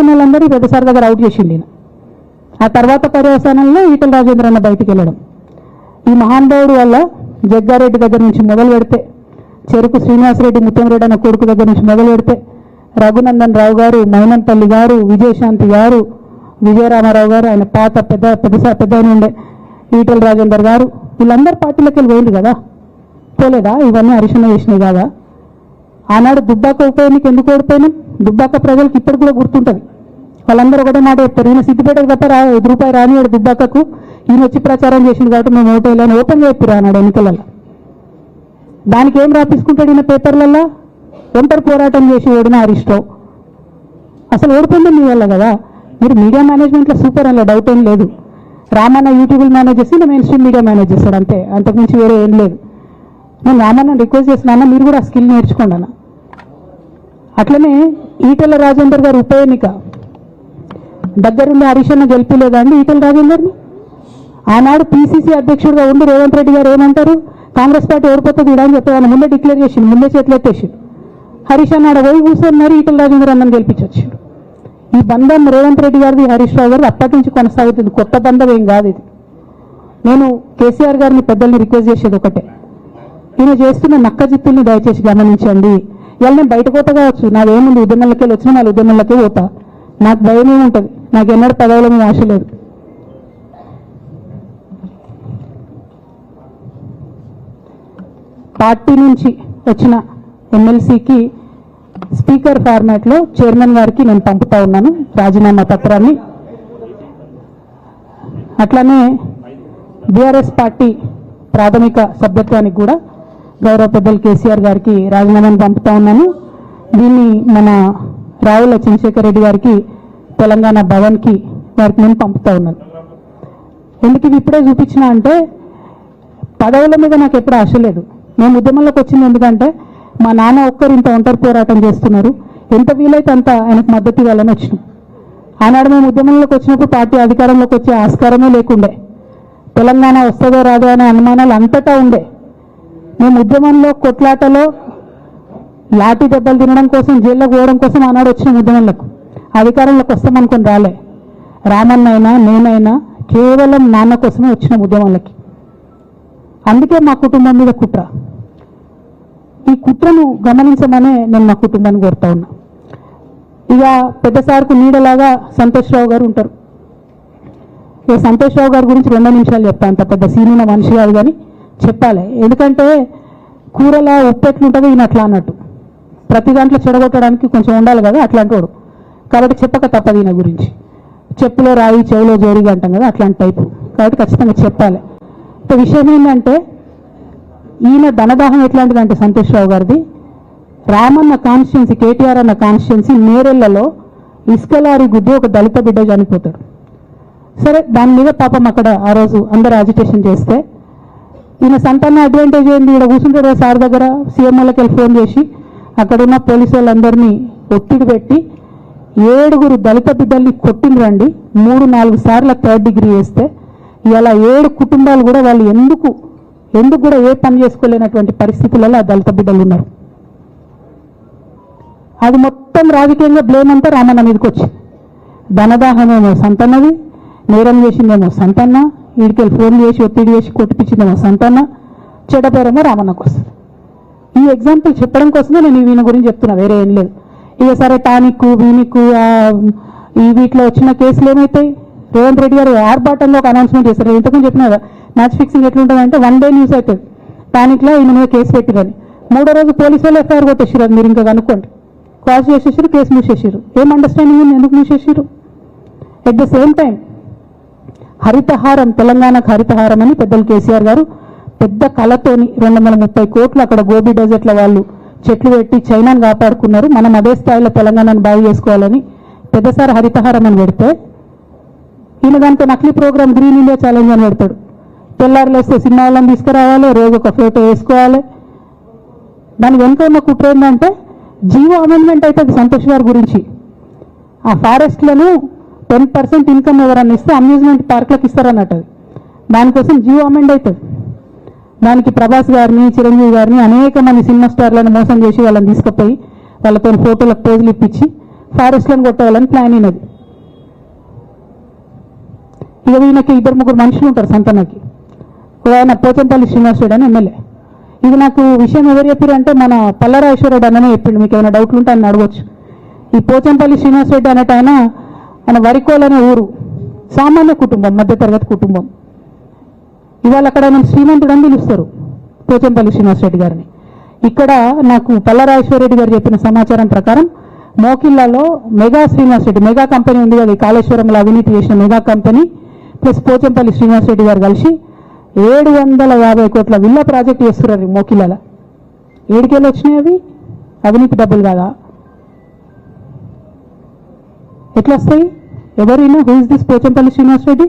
వాళ్ళందరూ పెద్దసారి దగ్గర అవుట్ చేసిండి. ఆ తర్వాత పర్యవసానంలో ఈటల రాజేంద్ర అన్న బయటికి వెళ్ళడం. ఈ మహానుభావుడు వల్ల జగ్గారెడ్డి దగ్గర నుంచి మొదలు పెడితే, చెరుకు శ్రీనివాసరెడ్డి ముత్యంరెడ్డి అన్న కొడుకు దగ్గర నుంచి మొదలు పెడితే, రఘునందన్ రావు గారు, మైనంపల్లి గారు, విజయశాంతి గారు, విజయరామారావు గారు, ఆయన పాత పెద్ద ఉండే ఈటల రాజేందర్ గారు, వీళ్ళందరూ పార్టీలోకి వెళ్ళి పోయింది కదా, పోలేదా? ఇవన్నీ హరిశన్న చేసినాయి కాదా? ఆనాడు దుబ్బాక ఉప ఎన్నిక ఎందుకు ఓడిపోయినాం? దుబ్బాక ప్రజలకు ఇప్పటికి కూడా గుర్తుంటుంది. వాళ్ళందరూ ఒకటే మాట చెప్తారు, ఈయన సిద్దిపేటకు తప్ప రూపాయి రానివాడు దుబ్బాకకు, ఈయన వచ్చి ప్రచారం చేసింది కాబట్టి మేము ఓటేయాలని ఓపెన్ చెప్పారు ఆనాడు ఎన్నికలలో. దానికి ఏం రాపించుకుంటాడు ఈయన పేపర్లలో? ఒంటరి పోరాటం చేసి ఓడిన హరీష్ రావు. అసలు ఓడిపోయింది మీ వల్ల కదా. మీరు మీడియా మేనేజ్మెంట్లో సూపర్ అలా డౌట్ ఏం లేదు. రామన్న యూట్యూబ్ మేనేజ్ చేసి మెయిన్ స్ట్రీమ్ మీడియా మేనేజ్ చేస్తాడు అంతే, అంతకుమించి వేరే ఏం లేదు. నేను రామన్న రిక్వెస్ట్ చేస్తున్నాను, మీరు కూడా ఆ స్కిల్ నేర్చుకోండి అన్న. అట్లనే ఈటల రాజేందర్ గారు ఉప ఎన్నిక దగ్గరుండి హరీశన్న గెలిపిలేదా అండి ఈటల రాజేందర్ని? ఆనాడు పిసిసి అధ్యక్షుడిగా ఉండి రేవంత్ రెడ్డి గారు ఏమంటారు, కాంగ్రెస్ పార్టీ ఓడిపోతుంది ఇడా అని చెప్పి ఆయన ముందే డిక్లేర్ చేసిండు, ముందే చేతులు ఎత్తేసిండు. హరీశన్న ఆడ పోయి కూర్చొన్నారు, ఈటల రాజేందర్ అన్నని గెలిపించొచ్చిండు. ఈ బంధం రేవంత్ రెడ్డి గారిది హరీష్ రావు గారిది అప్పటి నుంచి కొనసాగుతుంది, కొత్త బంధం ఏం కాదు ఇది. నేను కేసీఆర్ గారిని పెద్దల్ని రిక్వెస్ట్ చేసేది ఒకటే, ఈయన చేస్తున్న నక్క జిత్తుల్ని దయచేసి గమనించండి. ఇవాళ నేను బయట పోతా కావచ్చు, నాదేముంది ఉద్యమంలోకి వెళ్ళి వచ్చినా వాళ్ళు ఉద్యమంలోకి పోతా, నాకు భయం ఏముంటుంది, నాకు ఎన్నడూ పదవుల మీద ఆశ లేదు. పార్టీ నుంచి వచ్చిన ఎమ్మెల్సీకి స్పీకర్ ఫార్మాట్లో చైర్మన్ గారికి నేను పంపుతా ఉన్నాను రాజీనామా పత్రాన్ని. అట్లానే బీఆర్ఎస్ పార్టీ ప్రాథమిక సభ్యత్వానికి కూడా గౌరవ పెద్దలు కేసీఆర్ గారికి రాజీనామాను పంపుతా ఉన్నాను. దీన్ని మన రావుల చంద్రశేఖర్ రెడ్డి గారికి తెలంగాణ భవన్కి వారికి నేను పంపుతా ఉన్నాను. ఎందుకు ఇవి ఇప్పుడే చూపించిన అంటే, పదవుల మీద నాకు ఎప్పుడు ఆశ లేదు. మేము ఉద్యమంలోకి వచ్చింది ఎందుకంటే మా నాన్న ఒక్కరు ఇంత ఒంటరి పోరాటం చేస్తున్నారు, ఎంత వీలైతే అంత ఆయనకు మద్దతు ఇవ్వాలని వచ్చినాం. ఆనాడు మేము ఉద్యమంలోకి వచ్చినప్పుడు పార్టీ అధికారంలోకి వచ్చే ఆస్కారమే లేకుండే, తెలంగాణ వస్తుందో రాదో అనే అనుమానాలు అంతటా ఉండే. మేము ఉద్యమంలో కొట్లాటలో లాఠీ దెబ్బలు తినడం కోసం, జైల్లోకి పోవడం కోసం ఆనాడు వచ్చిన ఉద్యమంలోకి, అధికారంలోకి వస్తామనుకొని రాలే. రామన్నైనా నేనైనా కేవలం నాన్న కోసమే వచ్చిన ఉద్యమంలోకి. అందుకే మా కుటుంబం మీద కుట్ర. ఈ కుట్రను గమనించమనే నేను మా కుటుంబాన్ని కోరుతా ఉన్నా. ఇక పెద్దసార్కు నీడలాగా సంతోష్ రావు గారు ఉంటారు. ఇక సంతోష్ రావు గారి గురించి 2 నిమిషాలు చెప్తాను, అంత పెద్ద సీనియర్ మనిషి కాదు కానీ చెప్పాలి. ఎందుకంటే కూరలా ఉప్పెట్లుంటుంది ఈయన అట్లా అన్నట్టు, ప్రతి దాంట్లో చెడగొట్టడానికి కొంచెం ఉండాలి కదా అట్లాంటి వాడు, కాబట్టి చెప్పక తప్పదు ఈయన గురించి. చెప్పులో రాయి చెవిలో జోరిగా అంటాం కదా అట్లాంటి టైపు, కాబట్టి ఖచ్చితంగా చెప్పాలి. విషయం ఏంటంటే ఈయన ధనదాహం ఎట్లాంటిదంటే సంతోష్ రావు గారిది, రామన్న కాన్స్టిట్యున్సీ, కేటీఆర్ అన్న కాన్స్టిట్యున్సీ నేరెళ్లలో ఇసుకలారి గుద్ది ఒక దళిత బిడ్డ చనిపోతాడు. సరే, దాని మీద పాపం అక్కడ ఆ రోజు అందరు అజిటేషన్ చేస్తే ఈయన సంతాన అడ్వాంటేజ్ ఏంది, ఇక్కడ కూర్చుంటాడు సార్ దగ్గర, సీఎంఓలకి వెళ్ళి ఫోన్ చేసి అక్కడున్న పోలీసు వాళ్ళందరినీ ఒత్తిడి పెట్టి 7 దళిత బిడ్డల్ని కొట్టిండ్రండి. 3-4 సార్లు 3rd డిగ్రీ వేస్తే ఇలా 7 కుటుంబాలు కూడా వాళ్ళు ఎందుకు కూడా ఏ పని చేసుకోలేనటువంటి పరిస్థితులలో ఆ దళిత బిడ్డలు ఉన్నారు. అది మొత్తం రాజకీయంగా బ్లేమ్ అంతా రామన్న మీదకి వచ్చింది. ధనదాహమేమో సంతన్నది, నేరం చేసిందేమో సంతన్న, వీడికెళ్ళి ఫోన్ చేసి ఒత్తిడి చేసి కొట్టిపించిందేమో సంతన్న, చెడ్డపేరేమో రామన్నకు వస్తుంది. ఈ ఎగ్జాంపుల్ చెప్పడం కోసమే నేను ఈయన గురించి చెప్తున్నా, వేరే ఏం లేదు. ఇక సరే టానిక్ వీనిక్ ఈ వీటిలో వచ్చిన కేసులు ఏమవుతాయి? రేవంత్ రెడ్డి గారు ఆర్బాటంలో ఒక అనౌన్స్మెంట్ చేస్తారు, ఇంతకుముందు చెప్పిన కదా మ్యాచ్ ఫిక్సింగ్ ఎట్లుంటుందంటే 1 డే న్యూస్ అవుతుంది, టానిక్లో ఈయన మీద కేసు పెట్టిరని, 3వ రోజు పోలీసు వాళ్ళు ఎఫ్ఐఆర్ కొట్టేసారు. అది మీరు ఇంకా కనుక్కోండి, క్రాస్ చేసేసారు, కేసు మూసేసారు. ఏం అండర్స్టాండింగ్ ఉంది ఎందుకు మూసేసారు? At the same time Haritha Haram, తెలంగాణకు హరితహారం అని పెద్దలు కేసీఆర్ గారు పెద్ద కళతోని 230 కోట్లు అక్కడ గోబీ డెజర్ట్ల వాళ్ళు చెట్లు పెట్టి చైనాను కాపాడుకున్నారు. మనం అదే స్థాయిలో తెలంగాణను బాగు చేసుకోవాలని పెద్దసారి హరితహారం అని పెడితే ఈయన దాంతో నకిలీ ప్రోగ్రామ్ గ్రీన్ ఇండియా ఛాలెంజ్ అని పెడతాడు. తెల్లారులు వస్తే సినిమా వాళ్ళని తీసుకురావాలి, రోజు ఒక ఫోటో వేసుకోవాలి. దాని వెనుక ఉన్న కుట్ర ఏంటంటే జీవో అమెండ్మెంట్ అవుతుంది సంతోష్ గారి గురించి. ఆ ఫారెస్ట్లను 10% ఇన్కమ్ ఎవరన్నా ఇస్తే అమ్యూజ్మెంట్ పార్క్లకు ఇస్తారన్నట్టు, దానికోసం జీవో అమెండ్ అవుతుంది. దానికి ప్రభాస్ గారిని, చిరంజీవి గారిని, అనేక మంది సినిమా స్టార్లను మోసం చేసి వాళ్ళని తీసుకుపోయి వాళ్ళతో ఫోటోలకు పేజీలు ఇప్పించి ఫారెస్ట్లను కొట్టేయాలని ప్లాన్ అయినది. ఇక ఈయనకి 2-3 మనుషులు ఉంటారు సంతనకి. ఆయన పోచంపల్లి శ్రీనివాస్ రెడ్డి అని ఎమ్మెల్యే. ఇది నాకు విషయం ఎవరు చెప్పారు అంటే మన పల్లరాజేశ్వరరెడ్డి అన్ననే చెప్పిండు. మీకు ఏమైనా డౌట్లు ఉంటే ఆయన అడగొచ్చు. ఈ పోచంపల్లి శ్రీనివాస్ రెడ్డి అనేట ఆయన వరికోల్ అనే ఊరు, సామాన్య కుటుంబం, మధ్యతరగతి కుటుంబం. ఇవాళ అక్కడ ఆయన శ్రీమంతుడు అని పిలుస్తారు పోచంపల్లి శ్రీనివాస్ రెడ్డి గారిని. ఇక్కడ నాకు పల్లరాజేశ్వర రెడ్డి గారు చెప్పిన సమాచారం ప్రకారం మోకిల్లాలో మెగా శ్రీనివాస్ రెడ్డి, మెగా కంపెనీ ఉంది కదా, కాళేశ్వరంలో అవినీతి చేసిన మెగా కంపెనీ ప్లస్ పోచంపల్లి శ్రీనివాస్ రెడ్డి గారు కలిసి 750 కోట్ల విల్లా ప్రాజెక్ట్ చేస్తున్నారు మోకిల్లాలో. ఏడికెళ్ళి వచ్చినాయి అవి? అవినీతి డబ్బులు కాదా? ఎట్లా వస్తాయి? ఎవరైనా who is this Pochampally Srinivas Reddy?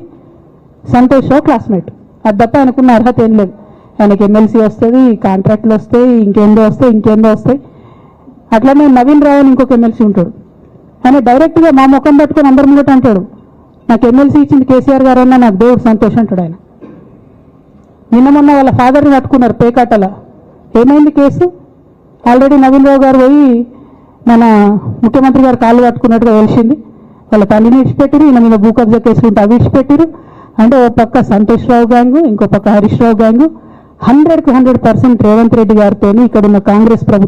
Santosh Rao classmate. అది తప్ప ఆయనకున్న అర్హత ఏం లేదు. ఆయనకి ఎమ్మెల్సీ వస్తుంది, కాంట్రాక్ట్లు వస్తాయి, ఇంకేందో వస్తాయి. అట్లనే నవీన్ రావు అని ఇంకొక ఎమ్మెల్సీ ఉంటాడు. ఆయన డైరెక్ట్గా మా ముఖం పట్టుకొని అందరి ముంగట అంటాడు, నాకు ఎమ్మెల్సీ ఇచ్చింది కేసీఆర్ గారు అన్నా నాకు దేవుడు సంతోషం అంటాడు ఆయన. నిన్న మొన్న వాళ్ళ ఫాదర్ని పట్టుకున్నారు పేకాటల. ఏమైంది కేసు? ఆల్రెడీ నవీన్ రావు గారు పోయి మన ముఖ్యమంత్రి గారు కాళ్ళు పట్టుకున్నట్టుగా తెలిసింది. వాళ్ళ తల్లిని విడిచిపెట్టిరు, ఈయన మీద భూ కబ్జా కేసులు ఉంటే అవి విడిచిపెట్టిరు. అంటే ఓ పక్క సంతోష్ రావు గ్యాంగు, ఇంకో పక్క హరీష్ రావు గ్యాంగు. 100% రేవంత్ రెడ్డి గారితో ఇక్కడున్న కాంగ్రెస్ ప్రభుత్వం